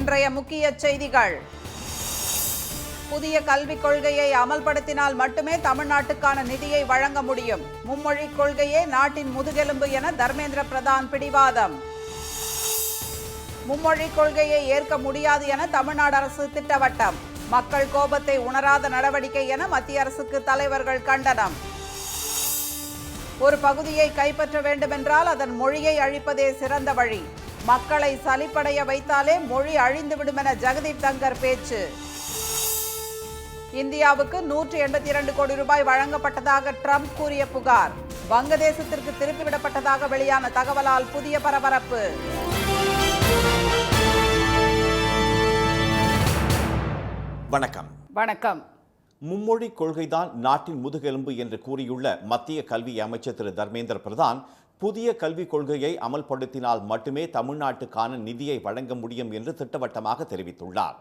இன்றைய முக்கிய செய்திகள். புதிய கல்விக் கொள்கையை அமல்படுத்தினால் மட்டுமே தமிழ்நாட்டுக்கான நிதியை வழங்க முடியும். மும்மொழிக் கொள்கையே நாட்டின் முதுகெலும்பு என தர்மேந்திர பிரதான் பிடிவாதம். மும்மொழிக் கொள்கையை ஏற்க முடியாது என தமிழ்நாடு அரசு திட்டவட்டம். மக்கள் கோபத்தை உணராத நடவடிக்கை என மத்திய அரசுக்கு தலைவர்கள் கண்டனம். ஒரு பகுதியை கைப்பற்ற வேண்டுமென்றால் அதன் மொழியை அழிப்பதே சிறந்த வழி. மக்களை சலிப்படைய வைத்தாலே மொழி அழிந்துவிடும் என ஜெகதீப் தங்கர் பேச்சு. இந்தியாவுக்கு 182 கோடி ரூபாய் வழங்கப்பட்டதாக ட்ரம்ப் கூறிய புகார் வங்கதேசத்திற்கு திருப்பிவிடப்பட்டதாக வெளியான தகவலால் புதிய பரபரப்பு. வணக்கம். வணக்கம். மும்மொழி கொள்கைதான் நாட்டின் முதுகெலும்பு என்று கூறியுள்ள மத்திய கல்வி அமைச்சர் திரு தர்மேந்திர பிரதான் புதிய கல்விக் கொள்கையை அமல்படுத்தினால் மட்டுமே தமிழ்நாட்டுக்கான நிதியை வழங்க முடியும் என்று திட்டவட்டமாக தெரிவித்துள்ளார்.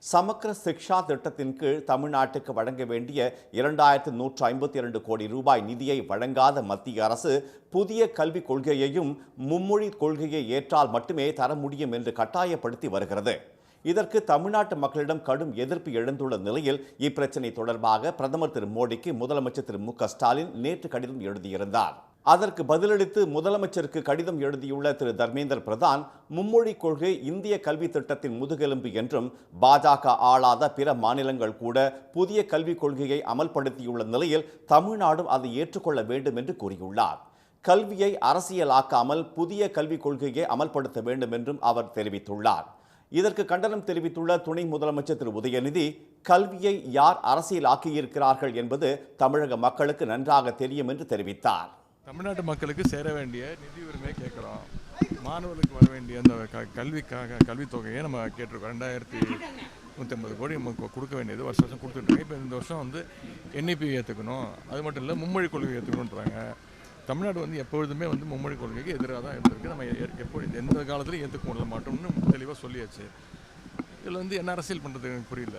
சமக்ர சிக்ஷா திட்டத்தின் கீழ் தமிழ்நாட்டுக்கு வழங்க வேண்டிய 2152 கோடி ரூபாய் நிதியை வழங்காத மத்திய அரசு புதிய கல்விக் கொள்கையையும் மும்மொழி கொள்கையை ஏற்றால் மட்டுமே தர முடியும் என்று கட்டாயப்படுத்தி வருகிறது. இதற்கு தமிழ்நாட்டு மக்களிடம் கடும் எதிர்ப்பு எழுந்துள்ள நிலையில் இப்பிரச்சனை தொடர்பாக பிரதமர் திரு மோடிக்கு முதலமைச்சர் திரு மு.க. ஸ்டாலின் நேற்று கடிதம் எழுதியிருந்தார். அதற்கு பதிலளித்து முதலமைச்சருக்கு கடிதம் எழுதியுள்ள திரு தர்மேந்திர பிரதான் மும்மொழி கொள்கை இந்திய கல்வி திட்டத்தின் முதுகெலும்பு என்றும் பாஜக ஆளாத பிற மாநிலங்கள் கூட புதிய கல்விக் கொள்கையை அமல்படுத்தியுள்ள நிலையில் தமிழ்நாடும் அதை ஏற்றுக்கொள்ள வேண்டும் என்று கூறியுள்ளார். கல்வியை அரசியலாக்காமல் புதிய கல்விக் கொள்கையை அமல்படுத்த வேண்டும் என்றும் அவர் தெரிவித்துள்ளார். இதற்கு கண்டனம் தெரிவித்துள்ள துணை முதலமைச்சர் திரு உதயநிதி கல்வியை யார் அரசியலாக்கியிருக்கிறார்கள் என்பது தமிழக மக்களுக்கு நன்றாக தெரியும் என்று தெரிவித்தார். தமிழ்நாட்டு மக்களுக்கு சேர வேண்டிய நிதி உரிமையை கேட்குறோம். மாணவர்களுக்கு வர வேண்டிய அந்த கல்வித்தொகையை நம்ம கேட்டிருக்கோம். 2150 கோடி நமக்கு கொடுக்க வேண்டியது வருஷம் கொடுத்துட்ருக்காங்க. இப்போ இந்த வருஷம் NEP ஏற்றுக்கணும், அது மட்டும் இல்லை மும்மொழி கொள்கை ஏற்றுக்கணுன்றாங்க. தமிழ்நாடு எப்பொழுதுமே மும்மொழி கொள்கைக்கு எதிராக தான் இருந்திருக்கு. நம்ம எப்பொழுது எந்த காலத்திலையும் ஏற்றுக்க மாட்டோம்னு தெளிவாக சொல்லியாச்சு. இதில் என்ன அரசியல் பண்ணுறது எனக்கு புரியல.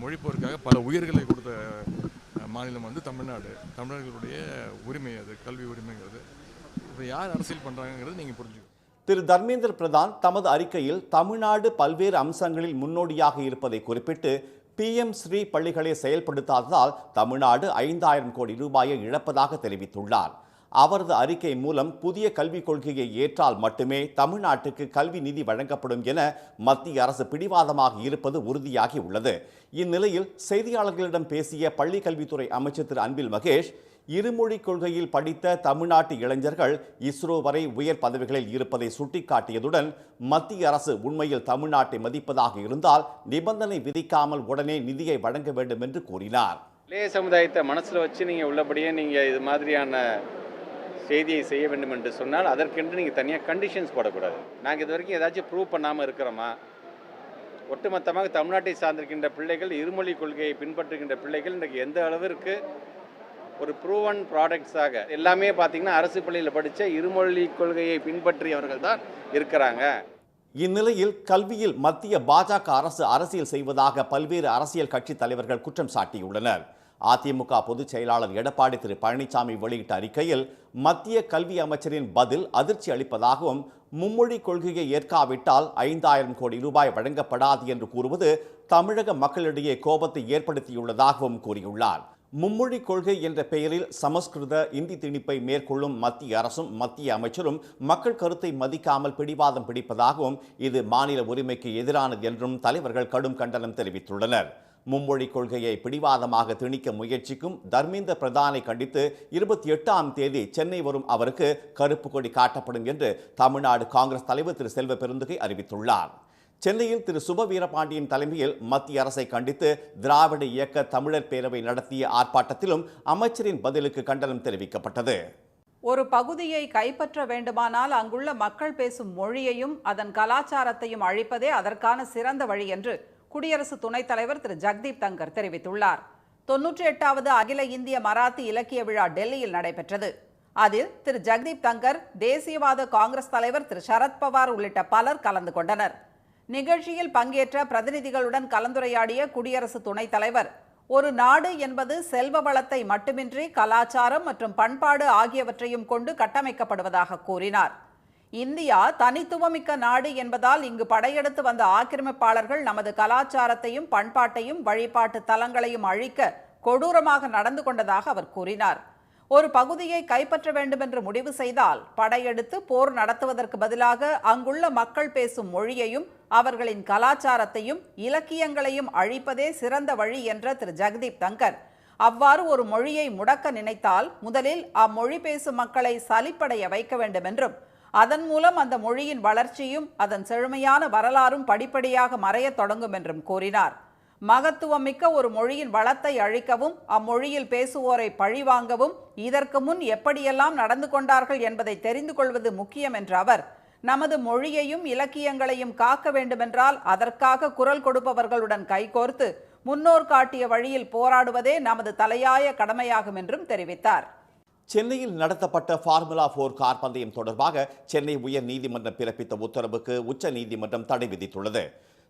மொழிப்போருக்காக பல உயிர்களை கொடுத்த மாநிலம் தமிழ்நாடு. தமிழர்களுடைய உரிமை அது, கல்வி உரிமைங்கிறது. இப்போ யார் அரசியல் பண்ணுறாங்கிறது நீங்கள் புரிஞ்சுக்கணும். திரு தர்மேந்திர பிரதான் தமது அறிக்கையில் தமிழ்நாடு பல்வேறு அம்சங்களில் முன்னோடியாக இருப்பதை குறிப்பிட்டு PM ஸ்ரீ பள்ளிகளை செயல்படுத்தாததால் தமிழ்நாடு 5000 கோடி ரூபாயை இழப்பதாக தெரிவித்துள்ளார். அவரது அறிக்கை மூலம் புதிய கல்விக் கொள்கையை ஏற்றால் மட்டுமே தமிழ்நாட்டுக்கு கல்வி நிதி வழங்கப்படும் என மத்திய அரசு பிடிவாதமாக இருப்பது உறுதியாகி உள்ளது. இந்நிலையில் செய்தியாளர்களிடம் பேசிய பள்ளி கல்வித்துறை அமைச்சர் திரு அன்பில் மகேஷ் இருமொழி கொள்கையில் படித்த தமிழ்நாட்டு இளைஞர்கள் இஸ்ரோ வரை உயர் பதவிகளில் இருப்பதை சுட்டிக்காட்டியதுடன் மத்திய அரசு உண்மையில் தமிழ்நாட்டை மதிப்பதாக இருந்தால் நிபந்தனை விதிக்காமல் உடனே நிதியை வழங்க வேண்டும் என்று கூறினார். இளைய சமுதாயத்தை மனசில் வச்சு நீங்கள் உள்ளபடியே நீங்கள் இது மாதிரியான செய்தியை செய்ய வேண்டும் என்று சொன்னால் அதற்கென்று நீங்கள் தனியாக கண்டிஷன்ஸ் போடக்கூடாது. நாங்கள் இது வரைக்கும் ஏதாச்சும் ப்ரூவ் பண்ணாமல் இருக்கிறோமா? ஒட்டுமொத்தமாக தமிழ்நாட்டை சார்ந்திருக்கின்ற பிள்ளைகள், இருமொழி கொள்கையை பின்பற்றுகின்ற பிள்ளைகள் இன்றைக்கு எந்த அளவிற்கு ஒரு ப்ரூவன் ப்ராடக்ட்ஸாக எல்லாமே பார்த்தீங்கன்னா அரசு பள்ளியில் படித்த இருமொழி கொள்கையை பின்பற்றியவர்கள் தான் இருக்கிறாங்க. இந்நிலையில் கல்வியில் மத்திய பாஜக அரசு அரசியல் செய்வதாக பல்வேறு அரசியல் கட்சி தலைவர்கள் குற்றம் சாட்டியுள்ளனர். அதிமுக பொதுச் செயலாளர் எடப்பாடி திரு பழனிசாமி வெளியிட்ட அறிக்கையில் மத்திய கல்வி அமைச்சரின் பதில் அதிர்ச்சி அளிப்பதாகவும் மும்மொழி கொள்கையை ஏற்காவிட்டால் 5000 கோடி ரூபாய் வழங்கப்படாது என்று கூறுவது தமிழக மக்களிடையே கோபத்தை ஏற்படுத்தியுள்ளதாகவும் கூறியுள்ளார். மும்மொழி கொள்கை என்ற பெயரில் சமஸ்கிருத இந்தி திணிப்பை மேற்கொள்ளும் மத்திய அரசும் மத்திய அமைச்சரும் மக்கள் கருத்தை மதிக்காமல் பிடிவாதம் பிடிப்பதாகவும் இது மாநில உரிமைக்கு எதிரானது என்றும் தலைவர்கள் கடும் கண்டனம் தெரிவித்துள்ளனர். மும்மொழி கொள்கையை பிடிவாதமாக திணிக்க முயற்சிக்கும் தர்மேந்திர பிரதானை கண்டித்து 28ஆம் தேதி சென்னை வரும் அவருக்கு கருப்பு கொடி காட்டப்படும் என்று தமிழ்நாடு காங்கிரஸ் தலைவர் திரு செல்வ பெருந்தகை அறிவித்துள்ளார். சென்னையில் திரு சுப வீரபாண்டியன் தலைமையில் மத்திய அரசை கண்டித்து திராவிட இயக்க தமிழர் பேரவை நடத்திய ஆர்ப்பாட்டத்திலும் அமைச்சரின் பதிலுக்கு கண்டனம் தெரிவிக்கப்பட்டது. ஒரு பகுதியை கைப்பற்ற வேண்டுமானால் அங்குள்ள மக்கள் பேசும் மொழியையும் அதன் கலாச்சாரத்தையும் அழிப்பதே அதற்கான சிறந்த வழி என்று குடியரசு துணைத் தலைவர் திரு ஜெகதீப் தங்கர் தெரிவித்துள்ளார். 98வது அகில இந்திய மராத்தி இலக்கிய விழா டெல்லியில் நடைபெற்றது. அதில் திரு ஜெகதீப் தங்கர், தேசியவாத காங்கிரஸ் தலைவர் திரு சரத்பவார் உள்ளிட்ட பலர் கலந்து கொண்டனர். நிகழ்ச்சியில் பங்கேற்ற பிரதிநிதிகளுடன் கலந்துரையாடிய குடியரசு துணைத் தலைவர் ஒரு நாடு என்பது செல்வ வளத்தை மட்டுமின்றி கலாச்சாரம் மற்றும் பண்பாடு ஆகியவற்றையும் கொண்டு கட்டமைக்கப்படுவதாக கூறினார். இந்தியா தனித்துவமிக்க நாடு என்பதால் இங்கு படையெடுத்து வந்த ஆக்கிரமிப்பாளர்கள் நமது கலாச்சாரத்தையும் பண்பாட்டையும் வழிபாட்டு தலங்களையும் அழிக்க கொடூரமாக நடந்து கொண்டதாக அவர் கூறினார். ஒரு பகுதியை கைப்பற்ற வேண்டும் என்று முடிவு செய்தால் படையெடுத்து போர் நடத்துவதற்கு பதிலாக அங்குள்ள மக்கள் பேசும் மொழியையும் அவர்களின் கலாச்சாரத்தையும் இலக்கியங்களையும் அழிப்பதே சிறந்த வழி என்ற திரு ஜெகதீப் தங்கர், அவ்வாறு ஒரு மொழியை முடக்க நினைத்தால் முதலில் அம்மொழி பேசும் மக்களை சலிப்படைய வைக்க வேண்டும் என்றும் அதன் மூலம் அந்த மொழியின் வளர்ச்சியும் அதன் செழுமையான வரலாறும் படிப்படியாக மறையத் தொடங்கும் என்றும் கூறினார். மகத்துவமிக்க ஒரு மொழியின் வளத்தை அழிக்கவும் அம்மொழியில் பேசுவோரை பழிவாங்கவும் இதற்கு முன் எப்படியெல்லாம் நடந்து கொண்டார்கள் என்பதை தெரிந்து கொள்வது முக்கியம் என்ற அவர், நமது மொழியையும் இலக்கியங்களையும் காக்க வேண்டுமென்றால் அதற்காக குரல் கொடுப்பவர்களுடன் கைகோர்த்து முன்னோர் காட்டிய வழியில் போராடுவதே நமது தலையாய கடமையாகும் என்றும் தெரிவித்தார். சென்னையில் நடத்தப்பட்ட ஃபார்முலா 4 கார் பந்தயம் தொடர்பாக சென்னை உயர் நீதிமன்றம் பிறப்பித்த உத்தரவுக்கு உச்ச நீதிமன்றம் தடை விதித்துள்ளது.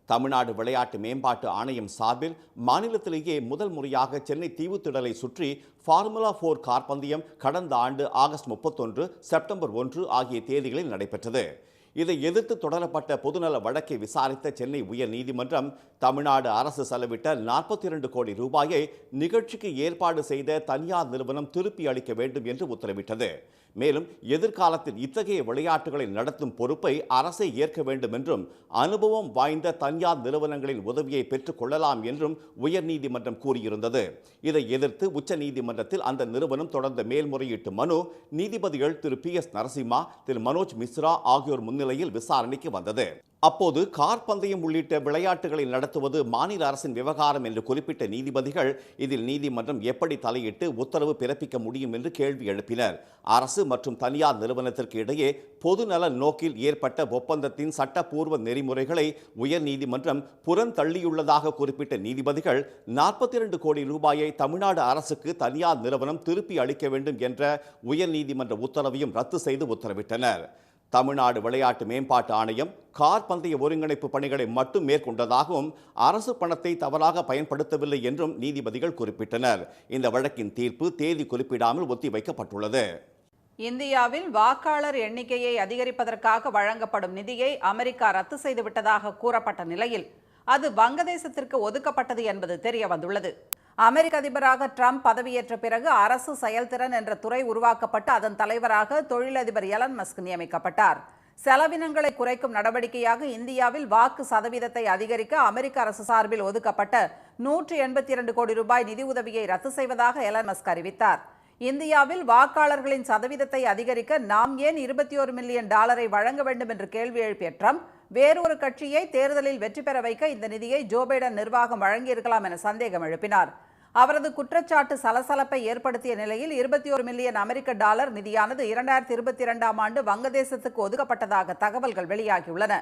தமிழ்நாடு விளையாட்டு மேம்பாட்டு ஆணையம் சார்பில் மாநிலத்திலேயே முதல் முறையாக சென்னை தீவுத்திடலை சுற்றி ஃபார்முலா 4 கார் பந்தயம் கடந்த ஆண்டு ஆகஸ்ட் 31, செப்டம்பர் 1 ஆகிய தேதிகளில் நடைபெற்றது. இதை எதிர்த்து தொடரப்பட்ட பொதுநல வழக்கை விசாரித்த சென்னை உயர் நீதிமன்றம் தமிழ்நாடு அரசு செலவிட்ட 42 கோடி ரூபாயை நிகழ்ச்சிக்கு ஏற்பாடு செய்த தனியார் நிறுவனம் திருப்பி அளிக்க வேண்டும் என்று உத்தரவிட்டது. மேலும் எதிர்காலத்தில் இத்தகைய விளையாட்டுகளை நடத்தும் பொறுப்பை அரசே ஏற்க வேண்டும் என்றும் அனுபவம் வாய்ந்த தனியார் நிறுவனங்களின் உதவியை பெற்றுக் கொள்ளலாம் என்றும் உயர்நீதிமன்றம் கூறியிருந்தது. இதை எதிர்த்து உச்ச நீதிமன்றத்தில் அந்த நிறுவனம் தொடர்ந்த மேல்முறையீட்டு மனு நீதிபதிகள் திரு PS நரசிம்மா, திரு மனோஜ் மிஸ்ரா ஆகியோர் முன்னிலையில் விசாரணைக்கு வந்தது. அப்போது கார் பந்தயம் உள்ளிட்ட விளையாட்டுகளை நடத்துவது மாநில அரசின் விவகாரம் என்று குறிப்பிட்ட நீதிபதிகள் இதில் நீதிமன்றம் எப்படி தலையிட்டு உத்தரவு பிறப்பிக்க முடியும் என்று கேள்வி எழுப்பினர். அரசு மற்றும் தனியார் நிறுவனத்திற்கு இடையே பொதுநல நோக்கில் ஏற்பட்ட ஒப்பந்தத்தின் சட்டப்பூர்வ நெறிமுறைகளை உயர் நீதிமன்றம் புறந்தள்ளியுள்ளதாக குறிப்பிட்ட நீதிபதிகள் 42 கோடி ரூபாயை தமிழ்நாடு அரசுக்கு தனியார் நிறுவனம் திருப்பி அளிக்க வேண்டும் என்ற உயர் நீதிமன்ற உத்தரவையும் ரத்து செய்து உத்தரவிட்டனர். தமிழ்நாடு விளையாட்டு மேம்பாட்டு ஆணையம் கார் பந்தய ஒருங்கிணைப்பு பணிகளை மட்டும் மேற்கொண்டதாகவும் அரசு பணத்தை தவறாக பயன்படுத்தவில்லை என்றும் நீதிபதிகள் குறிப்பிட்டனர். இந்த வழக்கின் தீர்ப்பு தேதி குறிப்பிடாமல் ஒத்திவைக்கப்பட்டுள்ளது. இந்தியாவில் வாக்காளர் எண்ணிக்கையை அதிகரிப்பதற்காக வழங்கப்படும் நிதியை அமெரிக்கா ரத்து செய்துவிட்டதாக கூறப்பட்ட நிலையில் அது வங்கதேசத்திற்கு ஒதுக்கப்பட்டது என்பது தெரிய வந்துள்ளது. அமெரிக்க அதிபராக ட்ரம்ப் பதவியேற்ற பிறகு அரசு செயல்திறன் என்ற துறை உருவாக்கப்பட்டு அதன் தலைவராக தொழிலதிபர் எலன் மஸ்க் நியமிக்கப்பட்டார். செலவினங்களை குறைக்கும் நடவடிக்கையாக இந்தியாவில் வாக்கு சதவீதத்தை அதிகரிக்க அமெரிக்க அரசு சார்பில் ஒதுக்கப்பட்ட 182 கோடி ரூபாய் நிதி உதவியை ரத்து செய்வதாக எலன் மஸ்க் அறிவித்தார். இந்தியாவில் வாக்காளர்களின் சதவீதத்தை அதிகரிக்க நாம் ஏன் $21 மில்லியன் வழங்க வேண்டும் என்று கேள்வி எழுப்பிய ட்ரம்ப் வேறொரு கட்சியை தேர்தலில் வெற்றி பெற வைக்க இந்த நிதியை ஜோ பைடன் நிர்வாகம் வழங்கியிருக்கலாம் என சந்தேகம் எழுப்பினார். அவரது குற்றச்சாட்டு சலசலப்பை ஏற்படுத்திய நிலையில் $21 மில்லியன் நிதியானது 2022ஆம் ஆண்டு வங்கதேசத்துக்கு ஒதுக்கப்பட்டதாக தகவல்கள் வெளியாகியுள்ளன.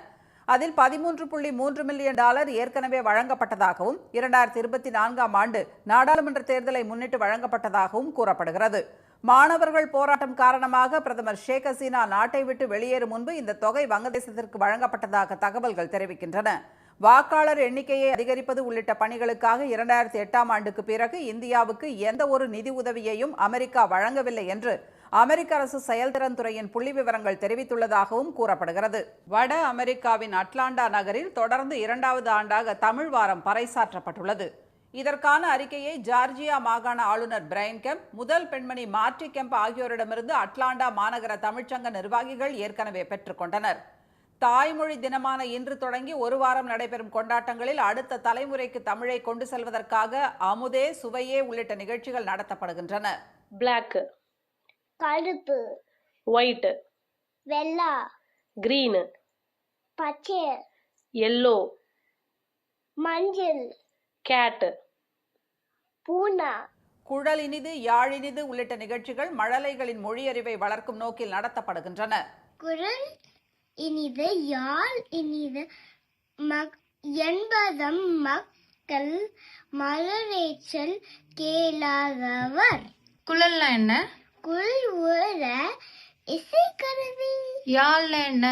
அதில் $13.3 மில்லியன் ஏற்கனவே வழங்கப்பட்டதாகவும் 2024ஆம் ஆண்டு நாடாளுமன்ற தேர்தலை முன்னிட்டு வழங்கப்பட்டதாகவும் கூறப்படுகிறது. மாணவர்கள் போராட்டம் காரணமாக பிரதமர் ஷேக் ஹசீனா நாட்டை விட்டு வெளியேறும் முன்பு இந்த தொகை வங்கதேசத்திற்கு வழங்கப்பட்டதாக தகவல்கள் தெரிவிக்கின்றன. வாக்காளர் எண்ணிக்கையை அதிகரிப்பது உள்ளிட்ட பணிகளுக்காக 2008ஆம் ஆண்டுக்கு பிறகு இந்தியாவுக்கு எந்த ஒரு நிதி உதவியையும் அமெரிக்கா வழங்கவில்லை என்று அமெரிக்க அரசு செயல்திறன் துறையின் புள்ளி விவரங்கள் தெரிவித்துள்ளதாகவும் கூறப்படுகிறது. வட அமெரிக்காவின் அட்லாண்டா நகரில் தொடர்ந்து 2வது ஆண்டாக தமிழ் வாரம் பறைசாற்றப்பட்டுள்ளது. இதற்கான அறிக்கையை ஜார்ஜியா மாகாண ஆளுநர் பிரையன் கெம்ப், முதல் பெண்மணி மார்டி கெம்ப் ஆகியோரிடமிருந்து அட்லாண்டா மாநகர தமிழ்ச்சங்க நிர்வாகிகள் ஏற்கனவே பெற்றுக்கொண்டனர். தாய்மொழி தினமான இன்று தொடங்கி ஒரு வாரம் நடைபெறும் கொண்டாட்டங்களில் அடுத்த தலைமுறைக்கு தமிழை கொண்டு செல்வதற்காக அமுதே சுவையே உள்ளிட்ட நிகழ்ச்சிகள் நடத்தப்படுகின்றன. பிளாக், கருப்பு, ஒயிட், வெள்ளை, கிரீன், பச்சை, எல்லோ, மஞ்சள், கேட், பூனா, குழலினிது யாழினிது உள்ளிட்ட நிகழ்ச்சிகள் மழலைகளின் மொழியறிவை வளர்க்கும் நோக்கில் நடத்தப்படுகின்றன. குரல் இனிது, யாழ் இனிது என்பதம் மக்கள் மலரேச்சல் கேளாதவர். குழல்னா என்ன? குரல் ஒரு இசைக்கருவி. யாழ்னா என்ன?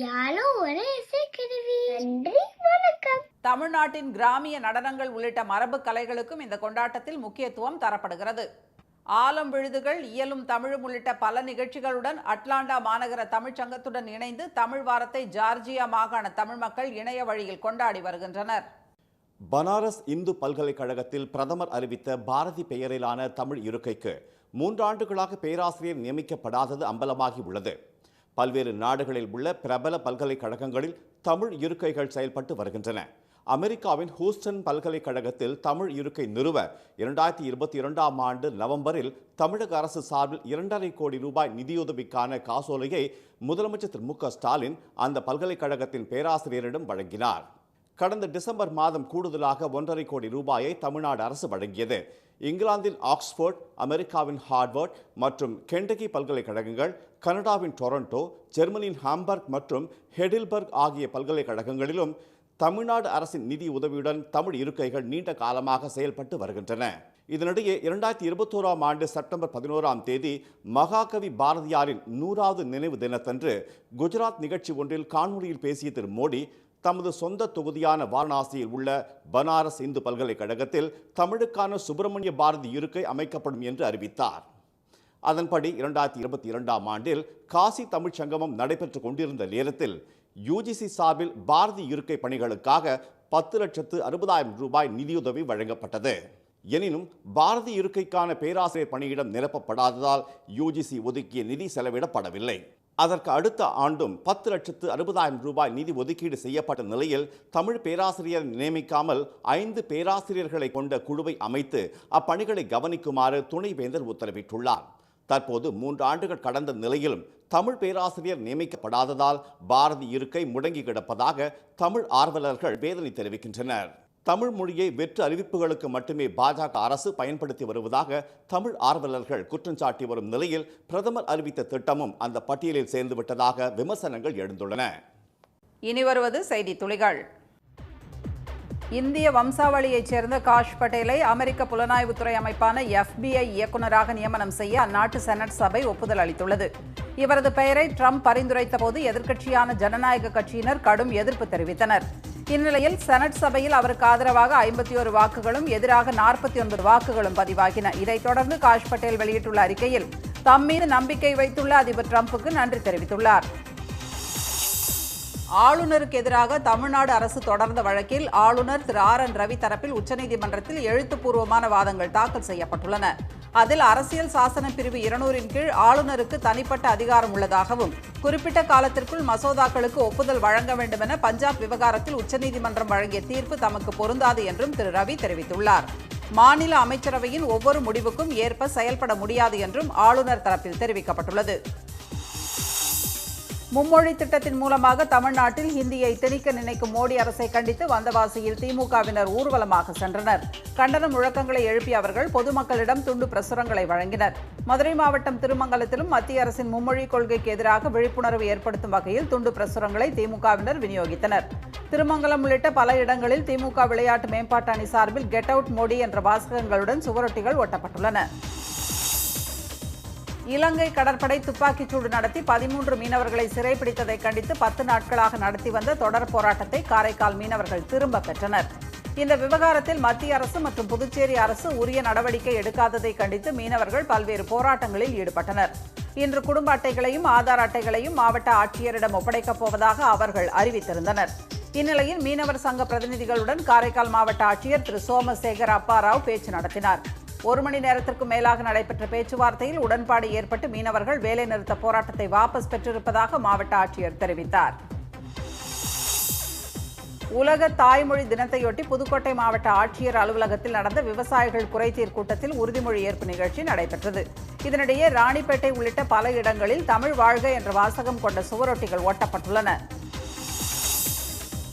யாழும் ஒரு இசைக்கருவி. நன்றி, வணக்கம். தமிழ்நாட்டின் கிராமிய நடனங்கள் உள்ளிட்ட மரபு கலைகளுக்கும் இந்த கொண்டாட்டத்தில் முக்கியத்துவம் தரப்படுகிறது. ஆலம் விழுதுகள், இயலும் தமிழும் உள்ளிட்ட பல நிகழ்ச்சிகளுடன் அட்லாண்டா மாநகர தமிழ்ச் சங்கத்துடன் இணைந்து தமிழ் வாரத்தை ஜார்ஜியா மாகாண தமிழ் மக்கள் இணைய வழியில் கொண்டாடி வருகின்றனர். பனாரஸ் இந்து பல்கலைக்கழகத்தில் பிரதமர் அறிவித்த பாரதி பெயரிலான தமிழ் இருக்கைக்கு 3 ஆண்டுகளாக பேராசிரியர் நியமிக்கப்படாதது அம்பலமாகி உள்ளது. பல்வேறு நாடுகளில் உள்ள பிரபல பல்கலைக்கழகங்களில் தமிழ் இருக்கைகள் செயல்பட்டு வருகின்றன. அமெரிக்காவின் ஹூஸ்டன் பல்கலைக்கழகத்தில் தமிழ் இருக்கை நிறுவ 2022ஆம் ஆண்டு நவம்பரில் தமிழக அரசு சார்பில் 2.5 கோடி ரூபாய் நிதியுதவிக்கான காசோலையை முதலமைச்சர் திரு மு.க. ஸ்டாலின் அந்த பல்கலைக்கழகத்தின் பேராசிரியரிடம் வழங்கினார். கடந்த டிசம்பர் மாதம் கூடுதலாக 1.5 கோடி ரூபாயை தமிழ்நாடு அரசு வழங்கியது. இங்கிலாந்தின் ஆக்ஸ்போர்ட், அமெரிக்காவின் ஹார்வர்ட் மற்றும் கெண்டகி பல்கலைக்கழகங்கள், கனடாவின் டொரண்டோ, ஜெர்மனியின் ஹாம்பர்க் மற்றும் ஹெடில்பர்க் ஆகிய பல்கலைக்கழகங்களிலும் தமிழ்நாடு அரசின் நிதி உதவியுடன் தமிழ் இருக்கைகள் நீண்ட காலமாக செயல்பட்டு வருகின்றன. இதனிடையே 2021ஆம் ஆண்டு செப்டம்பர் 11ஆம் தேதி மகாகவி பாரதியாரின் 100வது நினைவு தினத்தன்று குஜராத் நிகழ்ச்சி ஒன்றில் காணொலியில் பேசிய திரு மோடி, தமது சொந்த தொகுதியான வாரணாசியில் உள்ள பனாரஸ் இந்து பல்கலைக்கழகத்தில் தமிழுக்கான சுப்பிரமணிய பாரதி இருக்கை அமைக்கப்படும் என்று அறிவித்தார். அதன்படி 2022ஆம் ஆண்டில் காசி தமிழ்ச் சங்கமம் நடைபெற்று கொண்டிருந்த நேரத்தில் யுஜிசி சார்பில் பாரதி இருக்கை பணிகளுக்காக 10,60,000 ரூபாய் நிதியுதவி வழங்கப்பட்டது. எனினும் பாரதி இருக்கைக்கான பேராசிரியர் பணியிடம் நிரப்பப்படாததால் யுஜிசி ஒதுக்கிய நிதி செலவிடப்படவில்லை. அதற்கு அடுத்த ஆண்டும் 10,60,000 ரூபாய் நிதி ஒதுக்கீடு செய்யப்பட்ட நிலையில் தமிழ் பேராசிரியர் நியமிக்காமல் 5 பேராசிரியர்களை கொண்ட குழுவை அமைத்து அப்பணிகளை கவனிக்குமாறு துணைவேந்தர் உத்தரவிட்டுள்ளார். தற்போது 3 ஆண்டுகள் கடந்த நிலையிலும் தமிழ் பேராசிரியர் நியமிக்கப்படாததால் பாரதி இருக்கை முடங்கி கிடப்பதாக தமிழ் ஆர்வலர்கள் வேதனை தெரிவிக்கின்றனர். தமிழ் மொழியை வெற்று அறிவிப்புகளுக்கு மட்டுமே பாஜக அரசு பயன்படுத்தி வருவதாக தமிழ் ஆர்வலர்கள் குற்றம் சாட்டி வரும் நிலையில் பிரதமர் அறிவித்த திட்டமும் அந்த பட்டியலில் சேர்ந்துவிட்டதாக விமர்சனங்கள் எழுந்துள்ளன. இனி வருவது செய்தி துளிகள். இந்திய வம்சாவளியைச் சேர்ந்த காஷ் பட்டேலை அமெரிக்க புலனாய்வுத்துறை அமைப்பான FBI இயக்குநராக நியமனம் செய்ய அந்நாட்டு செனட் சபை ஒப்புதல் அளித்துள்ளது. இவரது பெயரை ட்ரம்ப் பரிந்துரைத்த போது எதிர்க்கட்சியான ஜனநாயக கட்சியினர் கடும் எதிர்ப்பு தெரிவித்தனர். இந்நிலையில் செனட் சபையில் அவருக்கு ஆதரவாக 51 வாக்குகளும் எதிராக 49 வாக்குகளும் பதிவாகின. இதைத் தொடர்ந்து காஷ் பட்டேல் வெளியிட்டுள்ள அறிக்கையில் தம் மீது நம்பிக்கை வைத்துள்ள அதிபர் ட்ரம்புக்கு நன்றி தெரிவித்துள்ளார். ஆளுநருக்கு எதிராக தமிழ்நாடு அரசு தொடர்ந்த வழக்கில் ஆளுநர் திரு RN ரவி தரப்பில் உச்சநீதிமன்றத்தில் எழுத்துப்பூர்வமான வாதங்கள் தாக்கல் செய்யப்பட்டுள்ளன. அதில் அரசியல் சாசன பிரிவு 200 கீழ் ஆளுநருக்கு தனிப்பட்ட அதிகாரம் உள்ளதாகவும் குறிப்பிட்ட காலத்திற்குள் மசோதாக்களுக்கு ஒப்புதல் வழங்க வேண்டும் என பஞ்சாப் விவகாரத்தில் உச்சநீதிமன்றம் வழங்கிய தீர்ப்பு தமக்கு பொருந்தாது என்றும் திரு ரவி தெரிவித்துள்ளார். மாநில அமைச்சரவையின் ஒவ்வொரு முடிவுக்கும் ஏற்ப செயல்பட முடியாது என்றும் ஆளுநர் தரப்பில் தெரிவிக்கப்பட்டுள்ளது. மும்மொழி திட்டத்தின் மூலமாக தமிழ்நாட்டில் ஹிந்தியை திணிக்க நினைக்கும் மோடி அரசை கண்டித்து வந்தவாசியில் திமுகவினர் ஊர்வலமாக சென்றனர். கண்டன முழக்கங்களை எழுப்பிய அவர்கள் பொதுமக்களிடம் துண்டு பிரசுரங்களை வழங்கினர். மதுரை மாவட்டம் திருமங்கலத்திலும் மத்திய அரசின் மும்மொழி கொள்கைக்கு எதிராக விழிப்புணர்வு ஏற்படுத்தும் வகையில் துண்டு பிரசுரங்களை திமுகவினர் விநியோகித்தனர். திருமங்கலம் உள்ளிட்ட பல இடங்களில் திமுக விளையாட்டு மேம்பாட்டு அணி சார்பில் கெட் அவுட் மோடி என்ற வாசகங்களுடன் சுவரொட்டிகள் ஒட்டப்பட்டுள்ளன. இலங்கை கடற்படை துப்பாக்கிச்சூடு நடத்தி 13 மீனவர்களை சிறைப்பிடித்ததை கண்டித்து 10 நாட்களாக நடத்தி வந்த தொடர் போராட்டத்தை காரைக்கால் மீனவர்கள் திரும்ப பெற்றனர். இந்த விவகாரத்தில் மத்திய அரசு மற்றும் புதுச்சேரி அரசு உரிய நடவடிக்கை எடுக்காததை கண்டித்து மீனவர்கள் பல்வேறு போராட்டங்களில் ஈடுபட்டனர். இன்று குடும்ப அட்டைகளையும் ஆதார் அட்டைகளையும் மாவட்ட ஆட்சியரிடம் ஒப்படைக்கப் போவதாக அவர்கள் அறிவித்திருந்தனர். இந்நிலையில் மீனவர் சங்க பிரதிநிதிகளுடன் காரைக்கால் மாவட்ட ஆட்சியர் திரு சோமசேகர் அப்பாராவ் பேச்சு நடத்தினார். 1 மணி நேரத்திற்கு மேலாக நடைபெற்ற பேச்சுவார்த்தையில் உடன்பாடு ஏற்பட்டு மீனவர்கள் வேலைநிறுத்த போராட்டத்தை வாபஸ் பெற்றிருப்பதாக மாவட்ட ஆட்சியர் தெரிவித்தார். உலக தாய்மொழி தினத்தையொட்டி புதுக்கோட்டை மாவட்ட ஆட்சியர் அலுவலகத்தில் நடந்த விவசாயிகள் குறைதீர் கூட்டத்தில் உறுதிமொழி ஏற்பு நிகழ்ச்சி நடைபெற்றது. இதனிடையே ராணிப்பேட்டை உள்ளிட்ட பல இடங்களில் தமிழ் வாழ்க என்ற வாசகம் கொண்ட சுவரொட்டிகள் ஒட்டப்பட்டுள்ளன.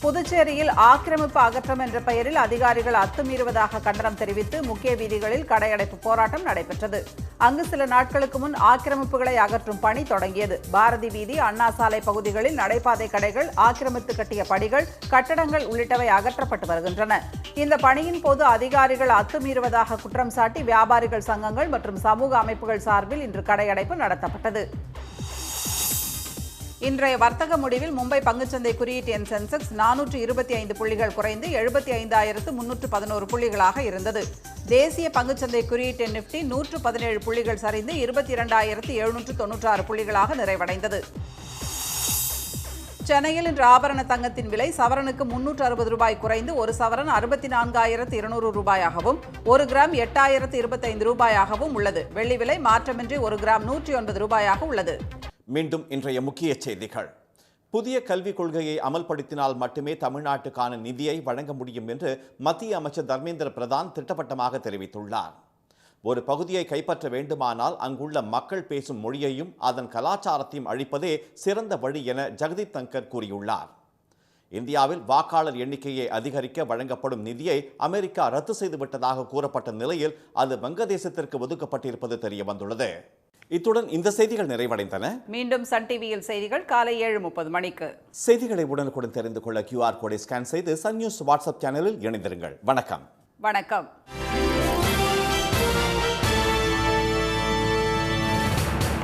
புதுச்சேரியில் ஆக்கிரமிப்பு அகற்றம் என்ற பெயரில் அதிகாரிகள் அத்துமீறுவதாக கண்டனம் தெரிவித்து முக்கிய வீதிகளில் கடையடைப்பு போராட்டம் நடைபெற்றது. அங்கு சில நாட்களுக்கு முன் ஆக்கிரமிப்புகளை அகற்றும் பணி தொடங்கியது. பாரதி வீதி, அண்ணா சாலை பகுதிகளில் நடைபாதை கடைகள், ஆக்கிரமித்து கட்டிய படிகள், கட்டடங்கள் உள்ளிட்டவை அகற்றப்பட்டு வருகின்றன. இந்த பணியின் போது அதிகாரிகள் அத்துமீறுவதாக குற்றம் சாட்டி வியாபாரிகள் சங்கங்கள் மற்றும் சமூக அமைப்புகள் சார்பில் இன்று கடையடைப்பு நடத்தப்பட்டது. இன்றைய வர்த்தக முடிவில் மும்பை பங்குச்சந்தை குறியீட்டு எண் சென்செக்ஸ் 425 புள்ளிகள் குறைந்து 75,311 புள்ளிகளாக இருந்தது. தேசிய பங்குச்சந்தை குறியீட்டு நிப்டி 117 புள்ளிகள் சரிந்து 22,796 புள்ளிகளாக நிறைவடைந்தது. சென்னையில் இன்று ஆபரண தங்கத்தின் விலை சவரனுக்கு 360 ரூபாய் குறைந்து ஒரு சவரன் 64,200 ரூபாயாகவும் 1 கிராம் 8,025 ரூபாயாகவும் உள்ளது. வெள்ளி விலை மாற்றமின்றி 1 கிராம் 109 ரூபாயாக உள்ளது. மீண்டும் இன்றைய முக்கிய செய்திகள். புதிய கல்விக் கொள்கையை அமல்படுத்தினால் மட்டுமே தமிழ்நாட்டுக்கான நிதியை வழங்க முடியும் என்று மத்திய அமைச்சர் தர்மேந்திர பிரதான் திட்டவட்டமாக தெரிவித்துள்ளார். ஒரு பகுதியை கைப்பற்ற வேண்டுமானால் அங்குள்ள மக்கள் பேசும் மொழியையும் அதன் கலாச்சாரத்தையும் அழிப்பதே சிறந்த வழி என ஜெகதீப் தங்கர் கூறியுள்ளார். இந்தியாவில் வாக்காளர் எண்ணிக்கையை அதிகரிக்க வழங்கப்படும் நிதியை அமெரிக்கா ரத்து செய்துவிட்டதாக கூறப்பட்ட நிலையில் அது வங்கதேசத்திற்கு ஒதுக்கப்பட்டிருப்பது தெரியவந்துள்ளது. இத்துடன் இந்த செய்திகள் நிறைவடைந்தன. மீண்டும் சன் டிவியில் செய்திகள் காலை 7:30 மணிக்கு. செய்திகளை உடனுக்குடன் தெரிந்து கொள்ள QR கோடை ஸ்கேன் செய்து சன் நியூஸ் வாட்ஸ்அப் சேனலில் இணைந்திருங்கள். வணக்கம். வணக்கம்.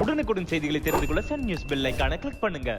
உடனுக்குடன் செய்திகளை தெரிந்து கொள்ள சன் நியூஸ் பெல் ஐகானை கிளிக் பண்ணுங்க.